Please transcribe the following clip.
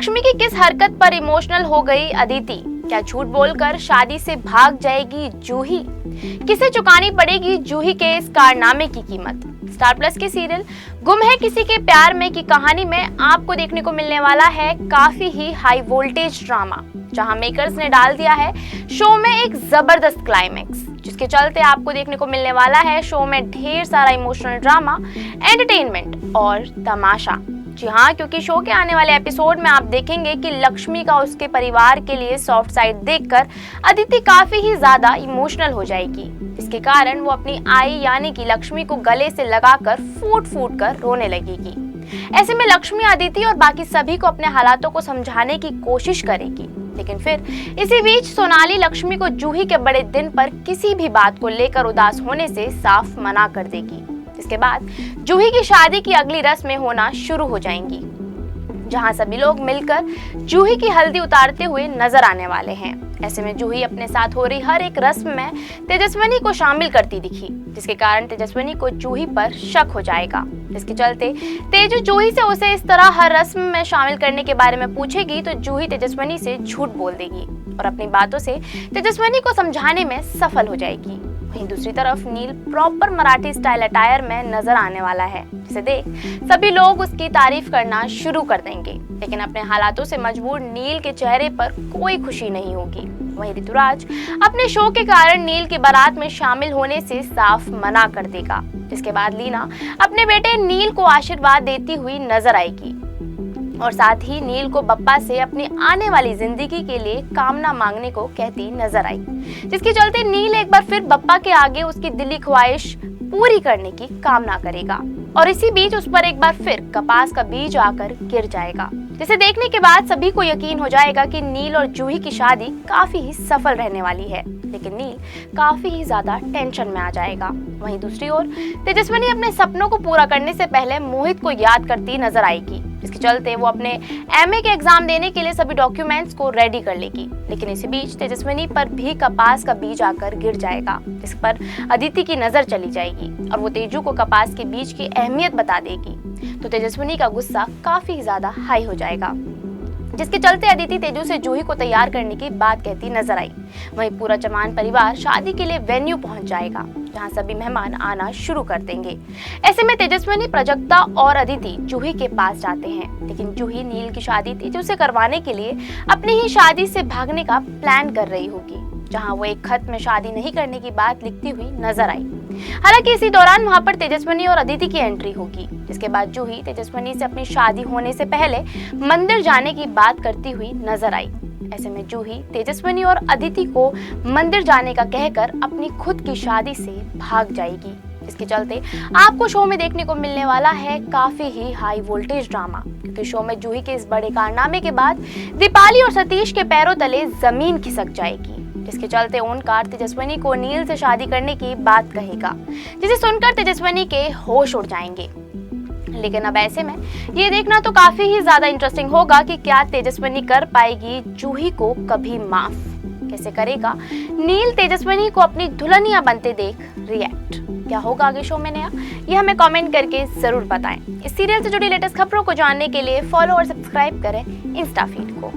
लक्ष्मी की किस हरकत पर इमोशनल हो गई अदिति? क्या झूठ बोलकर शादी से भाग जाएगी जूही? किसे चुकानी पड़ेगी जूही के इस कारनामे की कीमत? स्टार प्लस के सीरियल गुम है किसी के प्यार में की कहानी में आपको देखने को मिलने वाला है काफी ही हाई वोल्टेज ड्रामा, जहां मेकर्स ने डाल दिया है शो में एक जबरदस्त क्लाइमेक्स, जिसके चलते आपको देखने को मिलने वाला है शो में ढेर सारा इमोशनल ड्रामा, एंटरटेनमेंट और तमाशा। जी हाँ, क्योंकि शो के आने वाले एपिसोड में आप देखेंगे कि लक्ष्मी का उसके परिवार के लिए सॉफ्ट साइड देखकर अदिति काफी ही ज्यादा इमोशनल हो जाएगी। इसके कारण वो अपनी आई यानी कि लक्ष्मी को गले से लगाकर फूट फूट कर रोने लगेगी। ऐसे में लक्ष्मी अदिति और बाकी सभी को अपने हालातों को समझाने की कोशिश करेगी, लेकिन फिर इसी बीच सोनाली लक्ष्मी को जूही के बड़े दिन पर किसी भी बात को लेकर उदास होने से साफ मना कर देगी। इसके बाद जूही की शादी की अगली रस्में होना शुरू हो जाएंगी, जहां सभी लोग मिलकर जूही की हल्दी उतारते हुए नजर आने वाले हैं। ऐसे में जूही अपने साथ हो रही हर एक रस्म में तेजस्विनी को शामिल करती दिखी, जिसके कारण तेजस्विनी को जूही पर शक हो जाएगा। इसके चलते तेजू जूही से उसे इस तरह हर रस्म में शामिल करने के बारे में पूछेगी तो जूही तेजस्विनी से झूठ बोल देगी और अपनी बातों से तेजस्विनी को समझाने में सफल हो जाएगी। वहीं दूसरी तरफ नील प्रॉपर मराठी स्टाइल अटायर में नजर आने वाला है, जिसे देख सभी लोग उसकी तारीफ करना शुरू कर देंगे, लेकिन अपने हालातों से मजबूर नील के चेहरे पर कोई खुशी नहीं होगी। वहीं ऋतुराज अपने शो के कारण नील की बारात में शामिल होने से साफ मना कर देगा, जिसके बाद लीना अपने बेटे नील को आशीर्वाद देती हुई नजर आएगी और साथ ही नील को बप्पा से अपनी आने वाली जिंदगी के लिए कामना मांगने को कहती नजर आई, जिसके चलते नील एक बार फिर बप्पा के आगे उसकी दिली ख्वाहिश पूरी करने की कामना करेगा और इसी बीच उस पर एक बार फिर कपास का बीज आकर गिर जाएगा, जिसे देखने के बाद सभी को यकीन हो जाएगा कि नील और जूही की शादी काफी ही सफल रहने वाली है। लेकिन नील काफी ही ज्यादा टेंशन में आ जाएगा। वहीं दूसरी ओर तेजस्विनी अपने सपनों को पूरा करने से पहले मोहित को याद करती नजर आएगी, जिसके चलते वो अपने एमए के एग्जाम देने के लिए सभी डॉक्यूमेंट्स को रेडी कर लेगी। लेकिन इसी बीच तेजस्विनी पर भी कपास का बीज आकर गिर जाएगा, जिस पर अदिति की नजर चली जाएगी और वो तेजू को कपास के बीज की अहमियत बता देगी, तो तेजस्विनी का गुस्सा काफी ज्यादा हाई हो जाएगा, जिसके चलते अदिति तेजू से जूही को तैयार करने की बात कहती नजर आई। वहीं पूरा चौहान परिवार शादी के लिए वेन्यू पहुंच जाएगा, जहां सभी मेहमान आना शुरू कर देंगे। ऐसे में तेजस्विनी, प्राजक्ता और अदिति जूही के पास जाते हैं, लेकिन जूही नील की शादी तेजू से करवाने के लिए अपनी ही शादी से भागने का प्लान कर रही होगी, जहां वो एक खत में शादी नहीं करने की बात लिखती हुई नजर आई। हालांकि इसी दौरान वहां पर तेजस्विनी और अदिति की एंट्री होगी, जिसके बाद जूही तेजस्विनी से अपनी शादी होने से पहले मंदिर जाने की बात करती हुई नजर आई। ऐसे में जूही तेजस्विनी और अदिति को मंदिर जाने का कहकर अपनी खुद की शादी से भाग जाएगी, जिसके चलते आपको शो में देखने को मिलने वाला है काफी ही हाई वोल्टेज ड्रामा, क्योंकि शो में जूही के इस बड़े कारनामे के बाद दीपाली और सतीश के पैरों तले जमीन खिसक जाएगी, जिसके चलते ओंकार तेजस्विनी को नील से शादी करने की बात कहेगा, जिसे सुनकर तेजस्विनी के होश उड़ जाएंगे। लेकिन अब ऐसे में ये देखना तो काफी ही ज्यादा इंटरेस्टिंग होगा कि क्या तेजस्विनी कर पाएगी जूही को कभी माफ? कैसे करेगा नील तेजस्विनी को अपनी दुल्हनिया बनते देख रिएक्ट? क्या होगा आगे शो में नया, ये हमें कमेंट करके जरूर बताएं। इस सीरियल से जुड़ी लेटेस्ट खबरों को जानने के लिए फॉलो और सब्सक्राइब करें इंस्टा फीड को।